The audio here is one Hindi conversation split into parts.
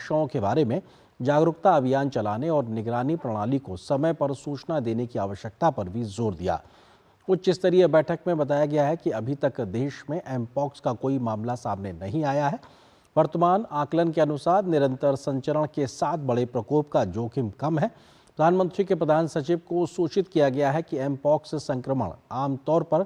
समस्याओं के बारे में जागरूकता अभियान चलाने और निगरानी प्रणाली को समय पर सूचना देने की आवश्यकता पर भी जोर दिया। उच्च स्तरीय बैठक में बताया गया है कि अभी तक देश में एमपॉक्स का कोई मामला सामने नहीं आया है। वर्तमान आकलन के अनुसार निरंतर संचरण के साथ बड़े प्रकोप का जोखिम कम है। प्रधानमंत्री के प्रधान सचिव को सूचित किया गया है कि एमपॉक्स संक्रमण आमतौर पर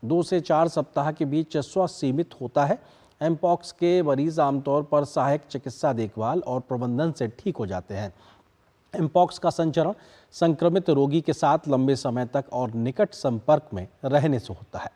2 से 4 सप्ताह के बीच स्वसीमित होता है। एमपॉक्स के मरीज आमतौर पर सहायक चिकित्सा देखभाल और प्रबंधन से ठीक हो जाते हैं। एमपॉक्स का संचरण संक्रमित रोगी के साथ लंबे समय तक और निकट संपर्क में रहने से होता है।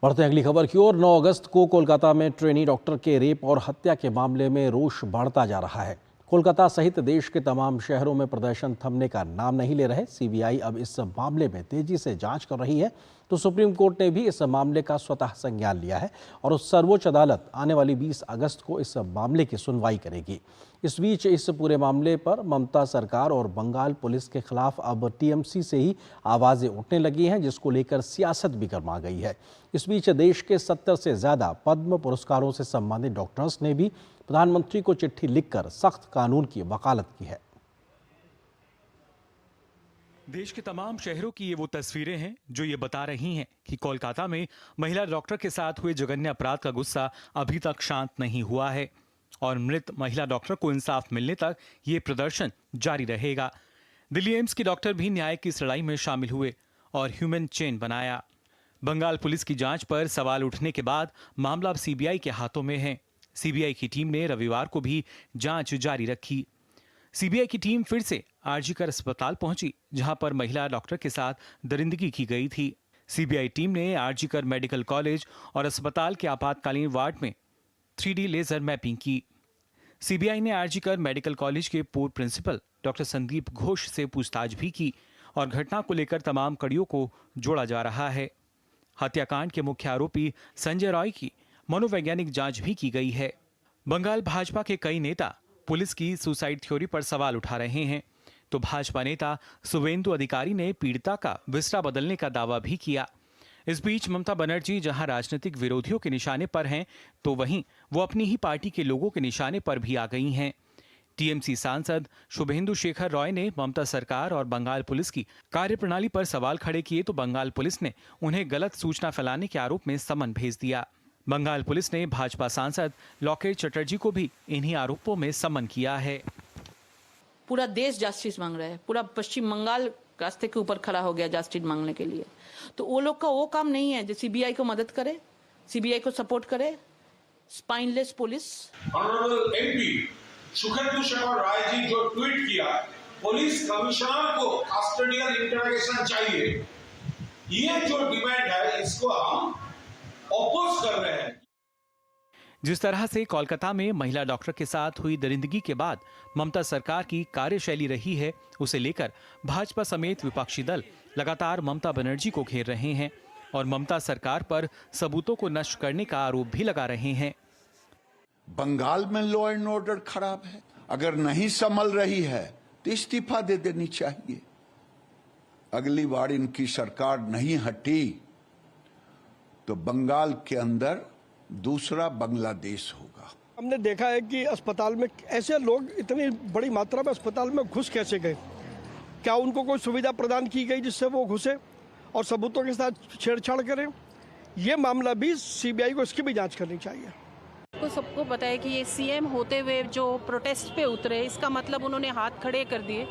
बढ़ते हैं अगली खबर की ओर। 9 अगस्त को कोलकाता में ट्रेनी डॉक्टर के रेप और हत्या के मामले में रोष बढ़ता जा रहा है। कोलकाता सहित देश के तमाम शहरों में प्रदर्शन थमने का नाम नहीं ले रहे। सीबीआई अब इस मामले में तेजी से जांच कर रही है, तो सुप्रीम कोर्ट ने भी इस मामले का स्वतः संज्ञान लिया है और सर्वोच्च अदालत आने वाली 20 अगस्त को इस मामले की सुनवाई करेगी। इस बीच इस पूरे मामले पर ममता सरकार और बंगाल पुलिस के खिलाफ अब टीएमसी से ही आवाजें उठने लगी हैं, जिसको लेकर सियासत भी गर्मा गई है। इस बीच देश के 70 से ज्यादा पद्म पुरस्कारों से सम्मानित डॉक्टर्स ने भी प्रधानमंत्री को चिट्ठी लिखकर सख्त कानून की वकालत की है। देश के तमाम शहरों की ये वो तस्वीरें हैं जो ये बता रही हैं कि कोलकाता में महिला डॉक्टर के साथ हुए जघन्य अपराध का गुस्सा अभी तक शांत नहीं हुआ है और मृत महिला डॉक्टर को इंसाफ मिलने तक ये प्रदर्शन जारी रहेगा। दिल्ली एम्स के डॉक्टर भी न्याय की लड़ाई में शामिल हुए और ह्यूमन चेन बनाया। बंगाल पुलिस की जांच पर सवाल उठने के बाद मामला अब सीबीआई के हाथों में है। सीबीआई की टीम ने रविवार को भी जांच जारी रखी। सीबीआई की टीम फिर से आरजीकर अस्पताल पहुंची, जहां पर महिला डॉक्टर के साथ दरिंदगी की गई थी। सीबीआई टीम ने आरजीकर मेडिकल कॉलेज और अस्पताल के आपातकालीन वार्ड में 3D लेजर मैपिंग की। सीबीआई ने आरजीकर मेडिकल कॉलेज के पूर्व प्रिंसिपल डॉक्टर संदीप घोष से पूछताछ भी की और घटना को लेकर तमाम कड़ियों को जोड़ा जा रहा है। हत्याकांड के मुख्य आरोपी संजय रॉय की मनोवैज्ञानिक जांच भी की गई है। बंगाल भाजपा के कई नेता पुलिस की सुसाइड थ्योरी पर सवाल उठा रहे हैं, तो भाजपा नेता शुवेंदु अधिकारी ने पीड़िता का विसरा बदलने का दावा भी किया। इस बीच ममता बनर्जी जहां राजनीतिक विरोधियों के निशाने पर हैं, तो वहीं वो अपनी ही पार्टी के लोगों के निशाने पर भी आ गई हैं। टीएमसी सांसद शुभेंदु शेखर रॉय ने ममता सरकार और बंगाल पुलिस की कार्यप्रणाली पर सवाल खड़े किए, तो बंगाल पुलिस ने उन्हें गलत सूचना फैलाने के आरोप में समन भेज दिया। बंगाल पुलिस ने भाजपा सांसद लोकेश चटर्जी को भी इन्हीं आरोपों में समन किया है। पूरा देश जस्टिस मांग रहा है, पूरा पश्चिम बंगाल रास्ते के ऊपर खड़ा हो गया जस्टिस मांगने के लिए। तो वो लोग का वो काम नहीं है जो सीबीआई को मदद करे, सीबीआई को सपोर्ट करे। Spineless police. Honourable MP Shubhendu Shekhar Rai ji जो ट्वीट किया, पुलिस कमिश्नर को कस्टोडियल इंटरोगेशन चाहिए, ये जो डिमांड है इसको हम ऑपोज कर रहे हैं। जिस तरह से कोलकाता में महिला डॉक्टर के साथ हुई दरिंदगी के बाद ममता सरकार की कार्यशैली रही है, उसे लेकर भाजपा समेत विपक्षी दल लगातार ममता बनर्जी को घेर रहे हैं और ममता सरकार पर सबूतों को नष्ट करने का आरोप भी लगा रहे हैं। बंगाल में लॉ एंड ऑर्डर खराब है, अगर नहीं संभल रही है तो इस्तीफा दे देनी चाहिए। अगली बार इनकी सरकार नहीं हटी तो बंगाल के अंदर दूसरा बांग्लादेश होगा। हमने देखा है कि अस्पताल में ऐसे लोग इतनी बड़ी मात्रा में अस्पताल में घुस कैसे गए, क्या उनको कोई सुविधा प्रदान की गई जिससे वो घुसे और सबूतों के साथ छेड़छाड़ करें? ये मामला भी सीबीआई को इसकी भी जांच करनी चाहिए। सबको पता है कि ये सीएम होते हुए जो प्रोटेस्ट पे उतरे, इसका मतलब उन्होंने हाथ खड़े कर दिए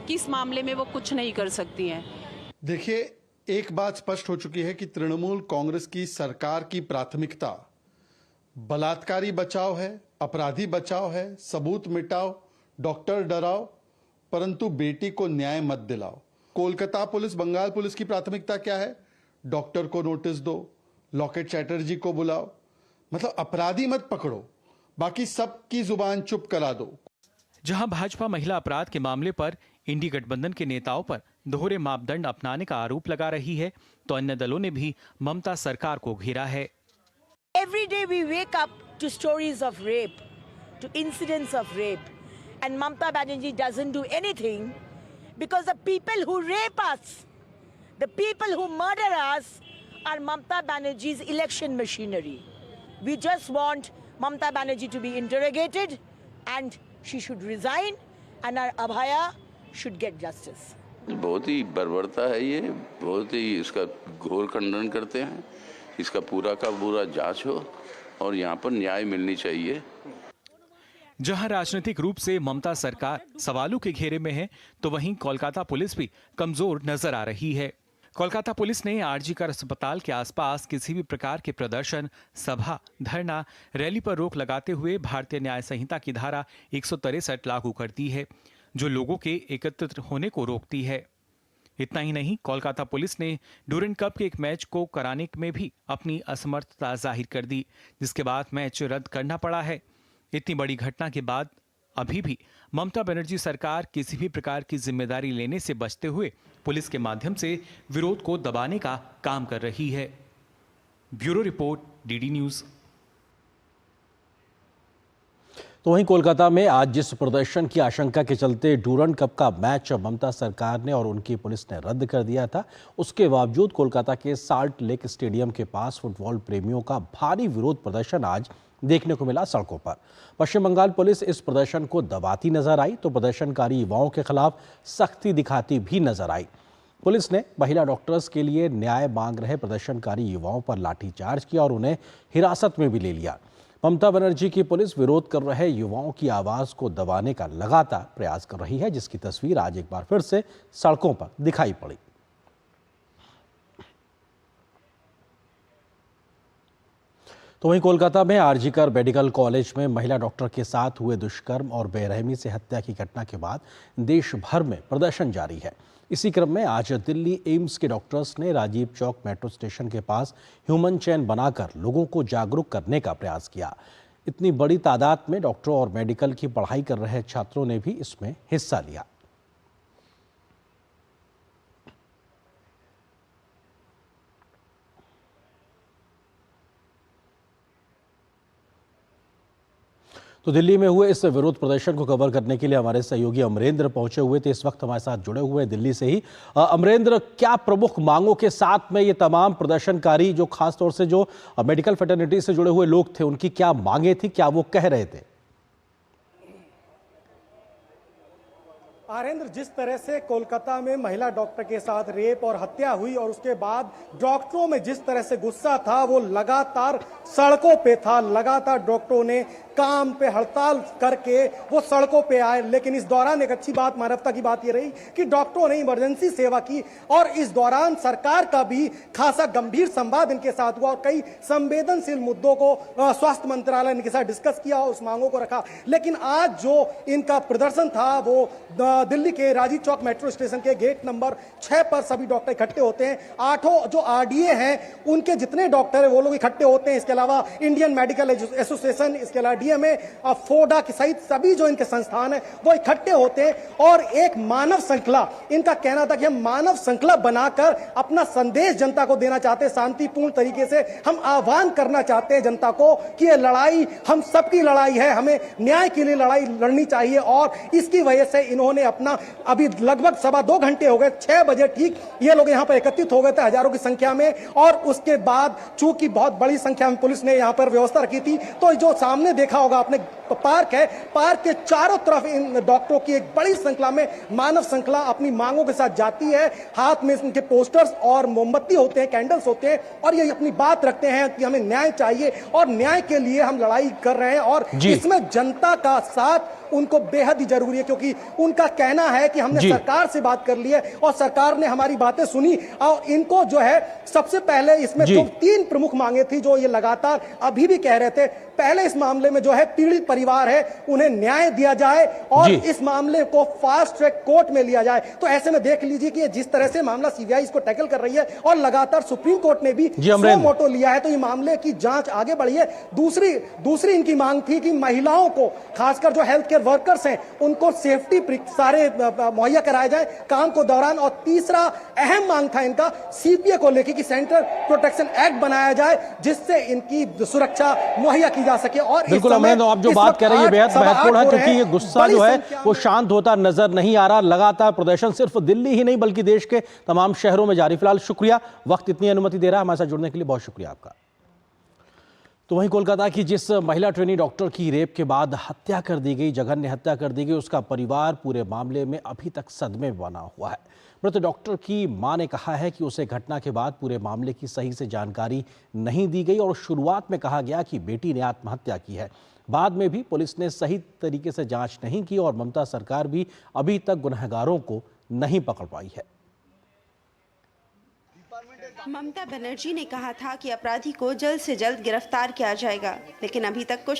कि इस मामले में वो कुछ नहीं कर सकती हैं। देखिए, एक बात स्पष्ट हो चुकी है कि तृणमूल कांग्रेस की सरकार की प्राथमिकता बलात्कारी बचाव है, अपराधी बचाव है, सबूत मिटाओ, डॉक्टर डराओ, परंतु बेटी को न्याय मत दिलाओ। कोलकाता पुलिस, बंगाल पुलिस की प्राथमिकता क्या है? डॉक्टर को नोटिस दो, लोकेश चैटर्जी को बुलाओ, मतलब अपराधी मत पकड़ो, बाकी सबकी जुबान चुप करा दो। जहां भाजपा महिला अपराध के मामले पर इंडी गठबंधन के नेताओं पर दोहरे मापदंड अपनाने का आरोप लगा रही है, तो अन्य दलों ने भी ममता सरकार को घेरा है। Every day we wake up to stories of rape, to incidents of rape, and Mamata Banerjee doesn't do anything because the people who rape us, The people who murder us are Mamata Banerjee's election machinery. We just want Mamata Banerjee to be interrogated and she should resign and our Abhaya should get justice. बहुत ही बर्बरता है ये, बहुत ही इसका घोर खंडन करते हैं। इसका पूरा का पूरा जांच हो और यहाँ पर न्याय मिलनी चाहिए। जहां राजनीतिक रूप से ममता सरकार सवालों के घेरे में है, तो वहीं कोलकाता पुलिस भी कमजोर नजर आ रही है। कोलकाता पुलिस ने आरजीकर अस्पताल के आसपास किसी भी प्रकार के प्रदर्शन, सभा, धरना, रैली पर रोक लगाते हुए भारतीय न्याय संहिता की धारा 163 लागू कर दी है, जो लोगों के एकत्रित होने को रोकती है। इतना ही नहीं, कोलकाता पुलिस ने ड्यूरेंट कप के एक मैच को कराने में भी अपनी असमर्थता जाहिर कर दी, जिसके बाद मैच रद्द करना पड़ा है। इतनी बड़ी घटना के बाद अभी भी ममता बनर्जी सरकार किसी भी प्रकार की जिम्मेदारी लेने से बचते हुए पुलिस के माध्यम से विरोध को दबाने का काम कर रही है। Bureau report, DD news. तो वहीं कोलकाता में आज जिस प्रदर्शन की आशंका के चलते ड्यूरेंट कप का मैच ममता सरकार ने और उनकी पुलिस ने रद्द कर दिया था, उसके बावजूद कोलकाता के साल्ट लेक स्टेडियम के पास फुटबॉल प्रेमियों का भारी विरोध प्रदर्शन आज देखने को मिला सड़कों पर। पश्चिम बंगाल पुलिस इस प्रदर्शन को दबाती नजर आई तो प्रदर्शनकारी युवाओं के खिलाफ सख्ती दिखाती भी नजर आई। पुलिस ने महिला डॉक्टर्स के लिए न्याय मांग रहे प्रदर्शनकारी युवाओं पर लाठीचार्ज किया और उन्हें हिरासत में भी ले लिया। ममता बनर्जी की पुलिस विरोध कर रहे युवाओं की आवाज को दबाने का लगातार प्रयास कर रही है, जिसकी तस्वीर आज एक बार फिर से सड़कों पर दिखाई पड़ी। तो वहीं कोलकाता में आरजीकर मेडिकल कॉलेज में महिला डॉक्टर के साथ हुए दुष्कर्म और बेरहमी से हत्या की घटना के बाद देश भर में प्रदर्शन जारी है। इसी क्रम में आज दिल्ली एम्स के डॉक्टर्स ने राजीव चौक मेट्रो स्टेशन के पास ह्यूमन चेन बनाकर लोगों को जागरूक करने का प्रयास किया। इतनी बड़ी तादाद में डॉक्टरों और मेडिकल की पढ़ाई कर रहे छात्रों ने भी इसमें हिस्सा लिया। तो दिल्ली में हुए इस विरोध प्रदर्शन को कवर करने के लिए हमारे सहयोगी अमरेंद्र पहुंचे हुए थे, इस वक्त हमारे साथ जुड़े हुए हैं दिल्ली से ही। अमरेंद्र, क्या प्रमुख मांगों के साथ में ये तमाम प्रदर्शनकारी जो खास तौर से जो मेडिकल फ्रेटर्निटी से जुड़े हुए लोग थे, उनकी क्या मांगे थी, क्या वो कह रहे थे? आरेंद्र, जिस तरह से कोलकाता में महिला डॉक्टर के साथ रेप और हत्या हुई और उसके बाद डॉक्टरों में जिस तरह से गुस्सा था वो लगातार सड़कों पे था, लगातार डॉक्टरों ने काम पे हड़ताल करके वो सड़कों पे आए। लेकिन इस दौरान एक अच्छी बात, मानवता की बात ये रही कि डॉक्टरों ने इमरजेंसी सेवा की और इस दौरान सरकार का भी खासा गंभीर संवाद इनके साथ हुआ और कई संवेदनशील मुद्दों को स्वास्थ्य मंत्रालय ने इनके साथ डिस्कस किया और उस मांगों को रखा। लेकिन आज जो इनका प्रदर्शन था वो दिल्ली के राजीव चौक मेट्रो स्टेशन के गेट नंबर 6 पर सभी डॉक्टर इकट्ठे होते हैं। 8 जो आरडीए हैं उनके जितने डॉक्टर हैं वो लोग इकट्ठे होते हैं। इसके अलावा इंडियन मेडिकल एसोसिएशन, इसके अलावा डीएमए, फोडा के सहित सभी जो इनके संस्थान हैं वो इकट्ठे होते हैं और एक मानव श्रृंखला, इनका कहना था कि हम मानव श्रृंखला बनाकर अपना संदेश जनता को देना चाहते हैं। शांतिपूर्ण तरीके से हम आह्वान करना चाहते हैं जनता को कि ये लड़ाई हम सबकी लड़ाई है, हमें न्याय के लिए लड़ाई लड़नी चाहिए। और इसकी वजह से इन्होंने अपना अभी लगभग 2.25 घंटे हो गए, 6 बजे ठीक ये लोग यहां पर एकत्रित हो गए थे हजारों की संख्या में। और उसके बाद चूंकि बहुत बड़ी संख्या में पुलिस ने यहां पर व्यवस्था रखी थी, तो जो सामने देखा होगा आपने पार्क है, पार्क के चारों तरफ इन डॉक्टरों की एक बड़ी श्रृंखला में मानव श्रृंखला अपनी मांगों के साथ जाती है। हाथ में इनके पोस्टर्स और मोमबत्ती होते हैं, कैंडल्स होते हैं और ये अपनी बात रखते हैं कि हमें न्याय चाहिए और न्याय के लिए हम लड़ाई कर रहे हैं। और इसमें जनता का साथ उनको बेहद ही जरूरी है, क्योंकि उनका कहना है कि हमने सरकार से बात कर ली है और सरकार ने हमारी बातें सुनी। और इनको जो है सबसे पहले इसमें जो 3 प्रमुख मांगे थी जो ये लगातार अभी भी कह रहे थे। पहले इस मामले में जो है पीड़ित परिवार है उन्हें न्याय दिया जाए और इस मामले को फास्ट ट्रैक कोर्ट में लिया जाए। तो ऐसे में देख लीजिए कि जिस तरह से मामला सीबीआई इसको टैकल कर रही है और लगातार सुप्रीम कोर्ट ने भी सो मोटो लिया है, तो ये मामले की जांच आगे बढ़ी है। दूसरी इनकी मांग थी कि महिलाओं को, खासकर जो हेल्थ केयर केयर वर्कर्स हैं उनको सेफ्टी सारे मुहैया कराए जाए काम को दौरान। और तीसरा अहम मांग था इनका सीपीए को लेकर कि सेंट्रल प्रोटेक्शन एक्ट बनाया जाए जिससे इनकी सुरक्षा मुहैया की जा सके। और बिल्कुल अमरेंद्र, आप जो बात कह रहे हैं बेहद महत्वपूर्ण है क्योंकि ये गुस्सा जो है वो शांत होता नजर नहीं आ रहा। लगातार प्रदर्शन सिर्फ दिल्ली ही नहीं बल्कि देश के तमाम शहरों में जारी। फिलहाल शुक्रिया, वक्त इतनी अनुमति दे रहा है हमारे साथ जुड़ने के लिए, बहुत शुक्रिया आपका। तो वहीं कोलकाता की जिस महिला ट्रेनी डॉक्टर की रेप के बाद हत्या कर दी गई, जघन्य हत्या कर दी गई, उसका परिवार पूरे मामले में अभी तक सदमे में बना हुआ है। मृत डॉक्टर की मां ने कहा है कि उसे घटना के बाद पूरे मामले की सही से जानकारी नहीं दी गई और शुरुआत में कहा गया कि बेटी ने आत्महत्या की है। बाद में भी पुलिस ने सही तरीके से जांच नहीं की और ममता सरकार भी अभी तक गुनहगारों को नहीं पकड़ पाई है। ममता बनर्जी ने कहा था कि अपराधी को जल्द से जल्द गिरफ्तार किया जाएगा, लेकिन अभी तक कुछ